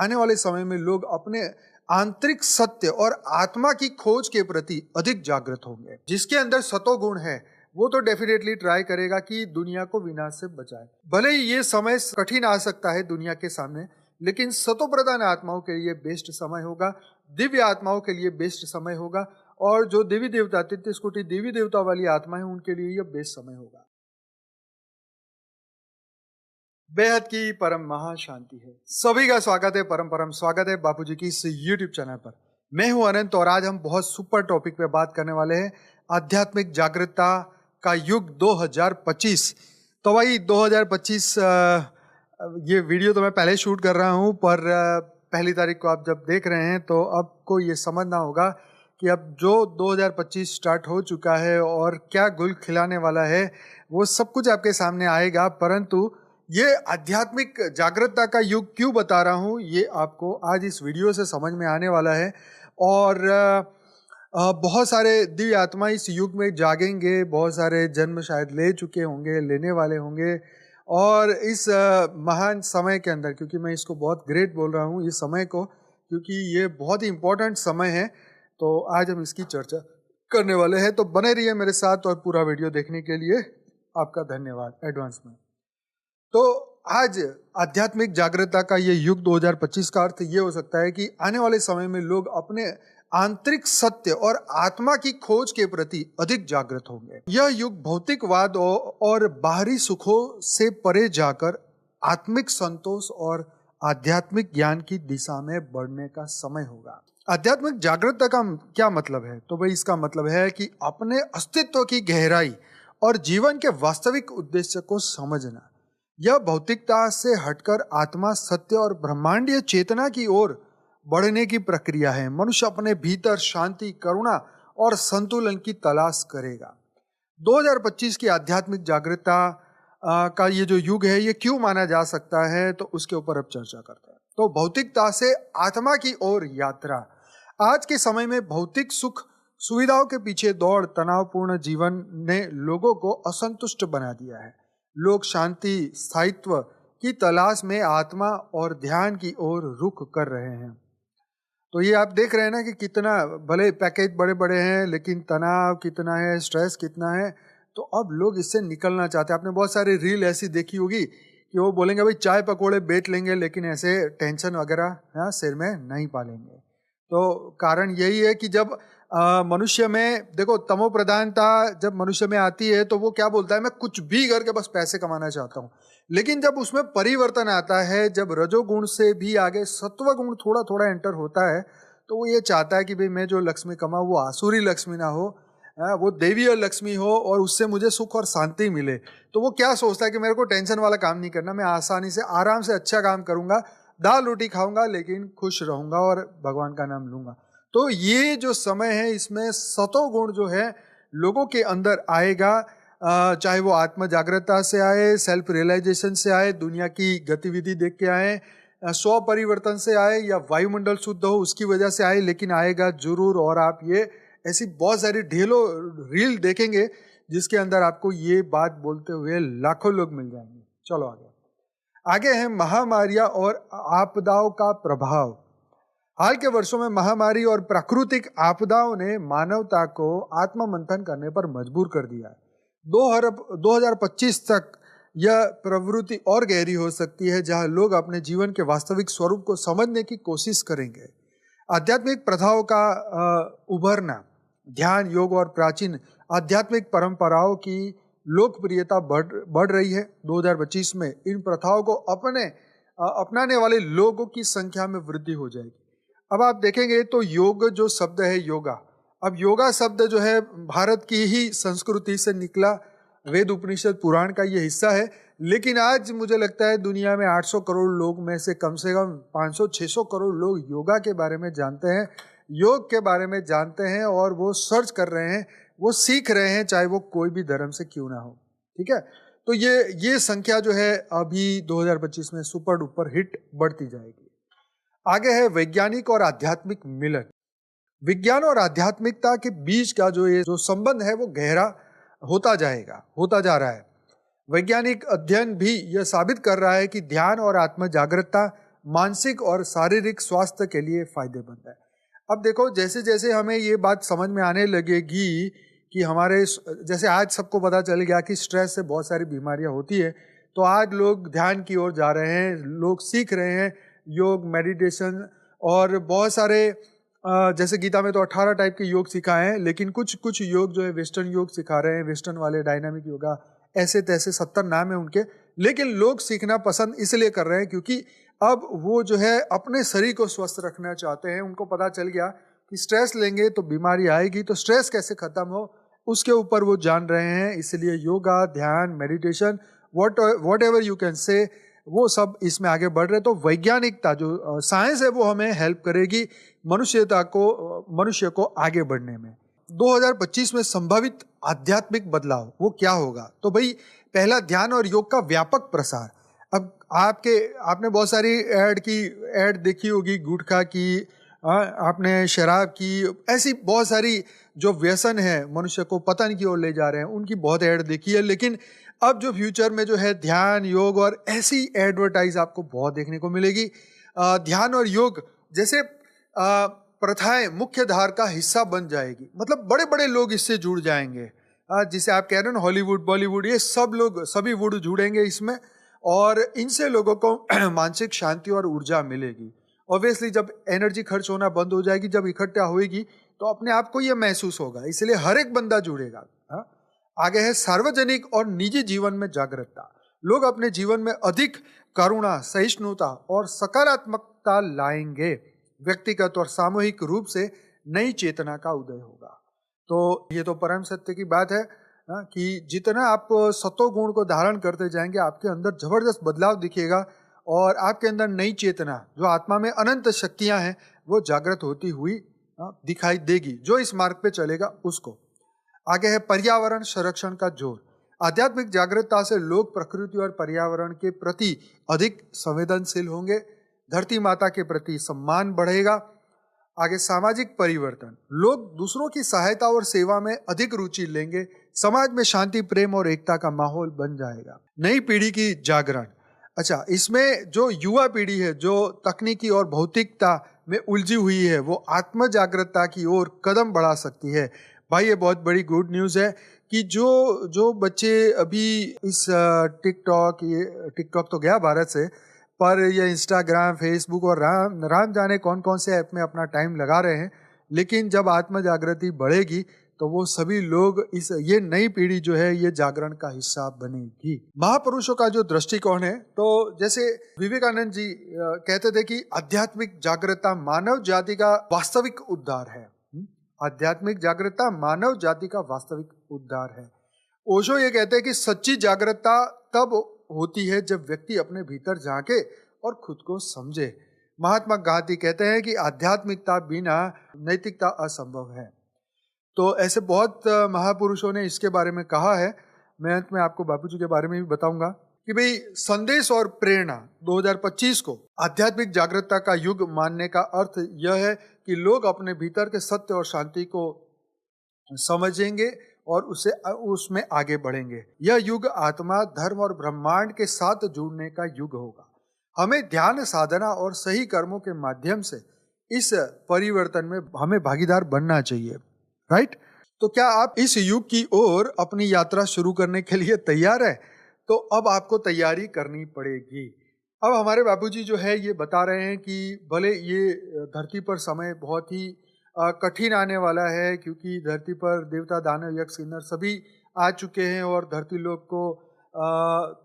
आने वाले समय में लोग अपने आंतरिक सत्य और आत्मा की खोज के प्रति अधिक जागृत होंगे। जिसके अंदर सतोगुण है वो तो डेफिनेटली ट्राई करेगा कि दुनिया को विनाश से बचाए। भले ही ये समय कठिन आ सकता है दुनिया के सामने, लेकिन सतो प्रधान आत्माओं के लिए बेस्ट समय होगा, दिव्य आत्माओं के लिए बेस्ट समय होगा, और जो देवी देवता 33 कोटि देवी देवता वाली आत्मा है उनके लिए यह बेस्ट समय होगा। बेहद की परम महाशांति है। सभी का स्वागत है, परम स्वागत है बापूजी की इस YouTube चैनल पर। मैं हूं अनंत और आज हम बहुत सुपर टॉपिक पे बात करने वाले हैं, आध्यात्मिक जागरूकता का युग 2025। तो भाई 2025 ये वीडियो तो मैं पहले शूट कर रहा हूं, पर पहली तारीख को आप जब देख रहे हैं तो आपको ये समझना होगा कि अब जो 2025 स्टार्ट हो चुका है और क्या गुल खिलाने वाला है वो सब कुछ आपके सामने आएगा। परंतु ये आध्यात्मिक जागरूकता का युग क्यों बता रहा हूँ ये आपको आज इस वीडियो से समझ में आने वाला है। और बहुत सारे दिव्य आत्मा इस युग में जागेंगे, बहुत सारे जन्म शायद ले चुके होंगे, लेने वाले होंगे। और इस महान समय के अंदर, क्योंकि मैं इसको बहुत ग्रेट बोल रहा हूँ इस समय को, क्योंकि ये बहुत ही इम्पोर्टेंट समय है, तो आज हम इसकी चर्चा करने वाले हैं। तो बने रहिए मेरे साथ और पूरा वीडियो देखने के लिए आपका धन्यवाद एडवांस में। तो आज आध्यात्मिक जागरूकता का ये युग 2025 का अर्थ ये हो सकता है कि आने वाले समय में लोग अपने आंतरिक सत्य और आत्मा की खोज के प्रति अधिक जागृत होंगे। यह युग भौतिकवाद और बाहरी सुखों से परे जाकर आत्मिक संतोष और आध्यात्मिक ज्ञान की दिशा में बढ़ने का समय होगा। आध्यात्मिक जागरूकता का क्या मतलब है? तो भाई इसका मतलब है कि अपने अस्तित्व की गहराई और जीवन के वास्तविक उद्देश्य को समझना। यह भौतिकता से हटकर आत्मा, सत्य और ब्रह्मांडीय चेतना की ओर बढ़ने की प्रक्रिया है। मनुष्य अपने भीतर शांति, करुणा और संतुलन की तलाश करेगा। 2025 की आध्यात्मिक जागरूकता का ये जो युग है ये क्यों माना जा सकता है, तो उसके ऊपर अब चर्चा करते हैं। तो भौतिकता से आत्मा की ओर यात्रा। आज के समय में भौतिक सुख सुविधाओं के पीछे दौड़ तनावपूर्ण जीवन ने लोगों को असंतुष्ट बना दिया है। लोग शांति, स्थायित्व की तलाश में आत्मा और ध्यान की ओर रुख कर रहे हैं। तो ये आप देख रहे हैं ना कि कितना, भले पैकेज बड़े बड़े हैं लेकिन तनाव कितना है, स्ट्रेस कितना है। तो अब लोग इससे निकलना चाहते हैं। आपने बहुत सारी रील ऐसी देखी होगी कि वो बोलेंगे भाई चाय पकौड़े बेच लेंगे, लेकिन ऐसे टेंशन वगैरह सिर में नहीं पालेंगे। तो कारण यही है कि जब मनुष्य में देखो तमो प्रधानता जब मनुष्य में आती है तो वो क्या बोलता है, मैं कुछ भी करके बस पैसे कमाना चाहता हूँ। लेकिन जब उसमें परिवर्तन आता है, जब रजोगुण से भी आगे सत्व गुण थोड़ा थोड़ा एंटर होता है, तो वो ये चाहता है कि भाई मैं जो लक्ष्मी कमाऊँ वो आसुरी लक्ष्मी ना हो, वो देवीय लक्ष्मी हो और उससे मुझे सुख और शांति मिले। तो वो क्या सोचता है कि मेरे को टेंशन वाला काम नहीं करना, मैं आसानी से आराम से अच्छा काम करूँगा, दाल रोटी खाऊंगा लेकिन खुश रहूंगा और भगवान का नाम लूंगा। तो ये जो समय है इसमें सतोगुण जो है लोगों के अंदर आएगा, चाहे वो आत्म जागरूकता से आए, सेल्फ रियलाइजेशन से आए, दुनिया की गतिविधि देख के आए, स्व परिवर्तन से आए, या वायुमंडल शुद्ध हो उसकी वजह से आए, लेकिन आएगा जरूर। और आप ये ऐसी बहुत सारी ढेरों रील देखेंगे जिसके अंदर आपको ये बात बोलते हुए लाखों लोग मिल जाएंगे। चलो आगे है महामारियां और आपदाओं का प्रभाव। हाल के वर्षों में महामारी और प्राकृतिक आपदाओं ने मानवता को आत्ममंथन करने पर मजबूर कर दिया है। 2025 तक यह प्रवृत्ति और गहरी हो सकती है, जहां लोग अपने जीवन के वास्तविक स्वरूप को समझने की कोशिश करेंगे। आध्यात्मिक प्रथाओं का उभरना, ध्यान, योग और प्राचीन आध्यात्मिक परंपराओं की लोकप्रियता बढ़ रही है। 2025 में इन प्रथाओं को अपनाने वाले लोगों की संख्या में वृद्धि हो जाएगी। अब आप देखेंगे तो योग जो शब्द है योगा, अब योगा शब्द जो है भारत की ही संस्कृति से निकला, वेद उपनिषद पुराण का ये हिस्सा है। लेकिन आज मुझे लगता है दुनिया में 800 करोड़ लोग में से कम 500-600 करोड़ लोग योगा के बारे में जानते हैं, योग के बारे में जानते हैं, और वो सर्च कर रहे हैं, वो सीख रहे हैं, चाहे वो कोई भी धर्म से क्यों ना हो। ठीक है, तो ये संख्या जो है अभी 2025 में सुपर डुपर हिट बढ़ती जाएगी। आगे है वैज्ञानिक और आध्यात्मिक मिलन। विज्ञान और आध्यात्मिकता के बीच का जो संबंध है वो गहरा होता जा रहा है। वैज्ञानिक अध्ययन भी यह साबित कर रहा है कि ध्यान और आत्म जागरूकता मानसिक और शारीरिक स्वास्थ्य के लिए फायदेमंद है। अब देखो, जैसे जैसे हमें ये बात समझ में आने लगेगी कि हमारे, जैसे आज सबको पता चल गया कि स्ट्रेस से बहुत सारी बीमारियां होती है, तो आज लोग ध्यान की ओर जा रहे हैं, लोग सीख रहे हैं योग, मेडिटेशन और बहुत सारे जैसे गीता में तो 18 टाइप के योग सिखाए हैं, लेकिन कुछ कुछ योग जो है वेस्टर्न योग सिखा रहे हैं, वेस्टर्न वाले डायनामिक योगा, ऐसे तैसे 70 नाम है उनके। लेकिन लोग सीखना पसंद इसलिए कर रहे हैं क्योंकि अब वो जो है अपने शरीर को स्वस्थ रखना चाहते हैं। उनको पता चल गया कि स्ट्रेस लेंगे तो बीमारी आएगी, तो स्ट्रेस कैसे खत्म हो उसके ऊपर वो जान रहे हैं। इसलिए योगा, ध्यान, meditation, what ever you can say, वो सब इसमें आगे बढ़ रहे। तो वैज्ञानिकता जो साइंस है वो हमें हेल्प करेगी मनुष्य को आगे बढ़ने में। 2025 में संभावित आध्यात्मिक बदलाव वो क्या होगा? तो भाई, पहला, ध्यान और योग का व्यापक प्रसार। अब आपने बहुत सारी ऐड देखी होगी, गुटखा की, आपने शराब की, ऐसी बहुत सारी जो व्यसन है मनुष्य को पतन की ओर ले जा रहे हैं, उनकी बहुत ऐड देखी है। लेकिन अब जो फ्यूचर में जो है ध्यान, योग और ऐसी एडवर्टाइज आपको बहुत देखने को मिलेगी। ध्यान और योग जैसे प्रथाएं मुख्य धार का हिस्सा बन जाएगी, मतलब बड़े बड़े लोग इससे जुड़ जाएंगे। जिसे आप कह रहे हो ना, हॉलीवुड, बॉलीवुड, ये सब लोग, सभी वुड जुड़ेंगे इसमें, और इनसे लोगों को मानसिक शांति और ऊर्जा मिलेगी। ऑब्वियसली जब एनर्जी खर्च होना बंद हो जाएगी, जब इकट्ठा होएगी, तो अपने आप को यह महसूस होगा, इसलिए हर एक बंदा जुड़ेगा। आगे है सार्वजनिक और निजी जीवन में जागरूकता। लोग अपने जीवन में अधिक करुणा, सहिष्णुता और सकारात्मकता लाएंगे। व्यक्तिगत और सामूहिक रूप से नई चेतना का उदय होगा। तो ये तो परम सत्य की बात है कि जितना आप सत्वगुण को धारण करते जाएंगे, आपके अंदर जबरदस्त बदलाव दिखेगा और आपके अंदर नई चेतना, जो आत्मा में अनंत शक्तियां हैं, वो जागृत होती हुई दिखाई देगी। जो इस मार्ग पे चलेगा उसको। आगे है पर्यावरण संरक्षण का जोर। आध्यात्मिक जागरूकता से लोग प्रकृति और पर्यावरण के प्रति अधिक संवेदनशील होंगे। धरती माता के प्रति सम्मान बढ़ेगा। आगे सामाजिक परिवर्तन, लोग दूसरों की सहायता और सेवा में अधिक रुचि लेंगे। समाज में शांति, प्रेम और एकता का माहौल बन जाएगा। नई पीढ़ी की जागरण। अच्छा, इसमें जो युवा पीढ़ी है, जो तकनीकी और भौतिकता में उलझी हुई है, वो आत्म जागरूकता की ओर कदम बढ़ा सकती है। भाई, ये बहुत बड़ी गुड न्यूज़ है कि जो बच्चे अभी इस टिकटॉक तो गया भारत से, पर ये इंस्टाग्राम, फेसबुक और राम जाने कौन कौन से ऐप में अपना टाइम लगा रहे हैं, लेकिन जब आत्म जागृति बढ़ेगी तो वो सभी लोग ये नई पीढ़ी जो है, ये जागरण का हिस्सा बनेगी। महापुरुषों का जो दृष्टिकोण है, तो जैसे विवेकानंद जी कहते थे कि आध्यात्मिक जागरूकता मानव जाति का वास्तविक उद्धार है। आध्यात्मिक जागरूकता मानव जाति का वास्तविक उद्धार है। ओशो ये कहते हैं कि सच्ची जागरूकता तब होती है जब व्यक्ति अपने भीतर झांके और खुद को समझे। महात्मा गांधी कहते हैं कि आध्यात्मिकता बिना नैतिकता असंभव है। तो ऐसे बहुत महापुरुषों ने इसके बारे में कहा है। मैं अंत में आपको बापूजी के बारे में भी बताऊंगा कि भाई, संदेश और प्रेरणा 2025 को आध्यात्मिक जागरूकता का युग मानने का अर्थ यह है कि लोग अपने भीतर के सत्य और शांति को समझेंगे और उसमें आगे बढ़ेंगे। यह युग आत्मा, धर्म और ब्रह्मांड के साथ जुड़ने का युग होगा। हमें ध्यान साधना और सही कर्मों के माध्यम से इस परिवर्तन में हमें भागीदार बनना चाहिए। राइट? तो क्या आप इस युग की ओर अपनी यात्रा शुरू करने के लिए तैयार है? तो अब आपको तैयारी करनी पड़ेगी। अब हमारे बापूजी जो है ये बता रहे हैं कि भले ये धरती पर समय बहुत ही कठिन आने वाला है, क्योंकि धरती पर देवता, दानव, यक्ष, किन्नर सभी आ चुके हैं और धरती लोक को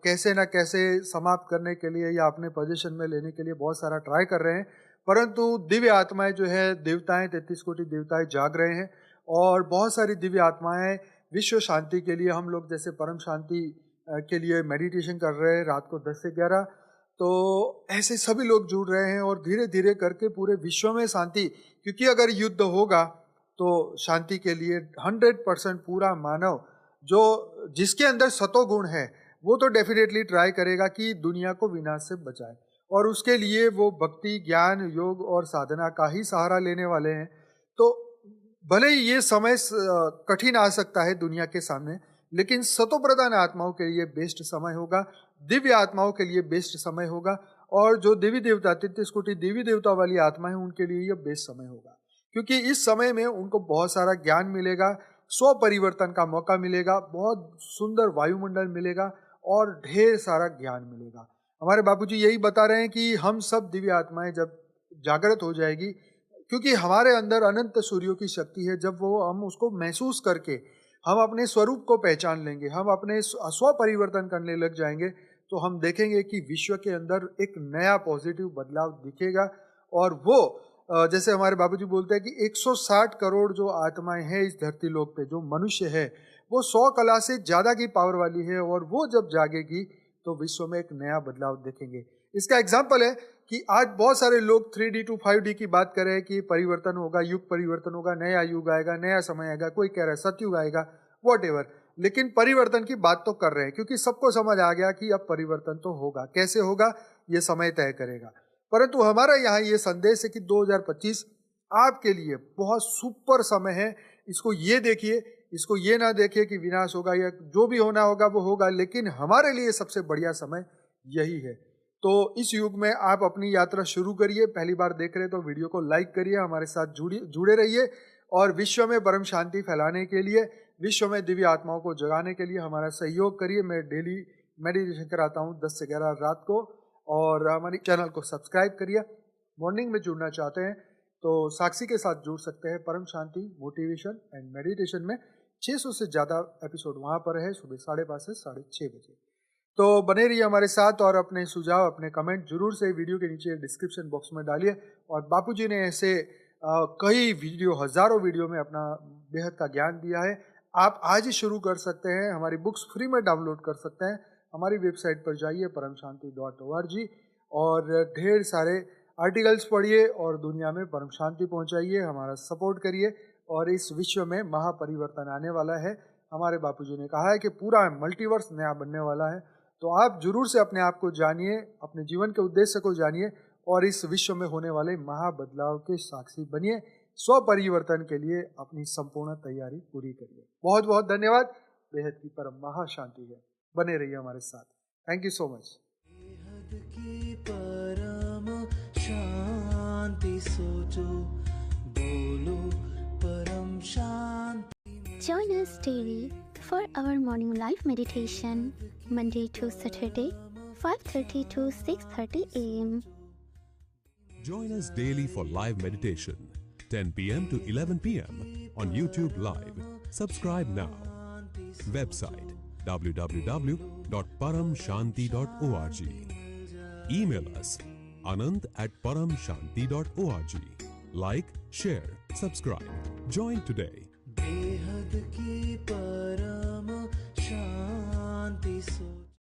कैसे ना कैसे समाप्त करने के लिए या अपने पोजीशन में लेने के लिए बहुत सारा ट्राई कर रहे हैं। परंतु दिव्य आत्माएं जो है, देवताएं, 33 कोटि देवताएं जाग रहे हैं और बहुत सारी दिव्य आत्माएं विश्व शांति के लिए, हम लोग जैसे परम शांति के लिए मेडिटेशन कर रहे हैं रात को 10 से 11, तो ऐसे सभी लोग जुड़ रहे हैं और धीरे धीरे करके पूरे विश्व में शांति, क्योंकि अगर युद्ध होगा तो शांति के लिए 100% पूरा मानव जिसके अंदर सतोगुण है, वो तो डेफिनेटली ट्राई करेगा कि दुनिया को विनाश से बचाए, और उसके लिए वो भक्ति, ज्ञान, योग और साधना का ही सहारा लेने वाले हैं। तो भले ही ये समय कठिन आ सकता है दुनिया के सामने, लेकिन सतो प्रधान आत्माओं के लिए बेस्ट समय होगा, दिव्य आत्माओं के लिए बेस्ट समय होगा। और जो देवी देवता 33 कोटि देवी देवता वाली आत्मा है उनके लिए यह बेस्ट समय होगा, क्योंकि इस समय में उनको बहुत सारा ज्ञान मिलेगा, स्व परिवर्तन का मौका मिलेगा, बहुत सुंदर वायुमंडल मिलेगा और ढेर सारा ज्ञान मिलेगा। हमारे बापूजी यही बता रहे हैं कि हम सब दिव्य आत्माएं जब जागृत हो जाएगी, क्योंकि हमारे अंदर अनंत सूर्यों की शक्ति है, जब वो हम उसको महसूस करके हम अपने स्वरूप को पहचान लेंगे, हम अपने स्व परिवर्तन करने लग जाएंगे, तो हम देखेंगे कि विश्व के अंदर एक नया पॉजिटिव बदलाव दिखेगा। और वो जैसे हमारे बाबूजी बोलते हैं कि 160 करोड़ जो आत्माएं हैं इस धरती लोक पे, जो मनुष्य है वो 100 कला से ज्यादा की पावर वाली है, और वो जब जागेगी तो विश्व में एक नया बदलाव देखेंगे। इसका एग्जाम्पल है कि आज बहुत सारे लोग 3D to 5D की बात कर रहे हैं कि परिवर्तन होगा, युग परिवर्तन होगा, नया युग आएगा, नया समय आएगा, कोई कह रहा है सतयुग आएगा, वॉटएवर, लेकिन परिवर्तन की बात तो कर रहे हैं, क्योंकि सबको समझ आ गया कि अब परिवर्तन तो होगा। कैसे होगा ये समय तय करेगा। परंतु हमारा यहाँ ये संदेश है कि 2025 आपके लिए बहुत सुपर समय है। इसको ये देखिए, इसको ये ना देखिए कि विनाश होगा या जो भी होना होगा वो होगा, लेकिन हमारे लिए सबसे बढ़िया समय यही है। तो इस युग में आप अपनी यात्रा शुरू करिए। पहली बार देख रहे तो वीडियो को लाइक करिए, हमारे साथ जुड़े रहिए, और विश्व में परम शांति फैलाने के लिए, विश्व में दिव्य आत्माओं को जगाने के लिए हमारा सहयोग करिए। मैं डेली मेडिटेशन कराता हूँ 10 से 11 रात को, और हमारे चैनल को सब्सक्राइब करिए। मॉर्निंग में जुड़ना चाहते हैं तो साक्षी के साथ जुड़ सकते हैं। परम शांति मोटिवेशन एंड मेडिटेशन में 600 से ज़्यादा एपिसोड वहाँ पर है, सुबह 5:30 से 6:30 बजे। तो बने रहिए हमारे साथ, और अपने सुझाव, अपने कमेंट जरूर से वीडियो के नीचे डिस्क्रिप्शन बॉक्स में डालिए। और बापूजी ने ऐसे कई वीडियो, हजारों वीडियो में अपना बेहद का ज्ञान दिया है। आप आज ही शुरू कर सकते हैं, हमारी बुक्स फ्री में डाउनलोड कर सकते हैं। हमारी वेबसाइट पर जाइए paramshanti.org, और ढेर सारे आर्टिकल्स पढ़िए और दुनिया में परम शांति पहुंचाइए। हमारा सपोर्ट करिए, और इस विश्व में महापरिवर्तन आने वाला है। हमारे बापूजी ने कहा है कि पूरा मल्टीवर्स नया बनने वाला है। तो आप जरूर से अपने आप को जानिए, अपने जीवन के उद्देश्य को जानिए, और इस विश्व में होने वाले महाबदलाव के साक्षी बनिए। स्व परिवर्तन के लिए अपनी संपूर्ण तैयारी पूरी करिए। बहुत बहुत धन्यवाद। बेहद की परम महाशांति है। बने रहिए हमारे साथ। Thank you so much. बेहद की परम शांति सोचो, बोलो परम शांति। Join us daily for our morning live meditation, Monday to Saturday, 5:30 to 6:30 a.m. Join us daily for live meditation, 10 p.m. to 11 p.m. on YouTube Live. Subscribe now. Website www.paramshanti.org. Email us anant@paramshanti.org. Like, share, subscribe. Join today. बेहद की परम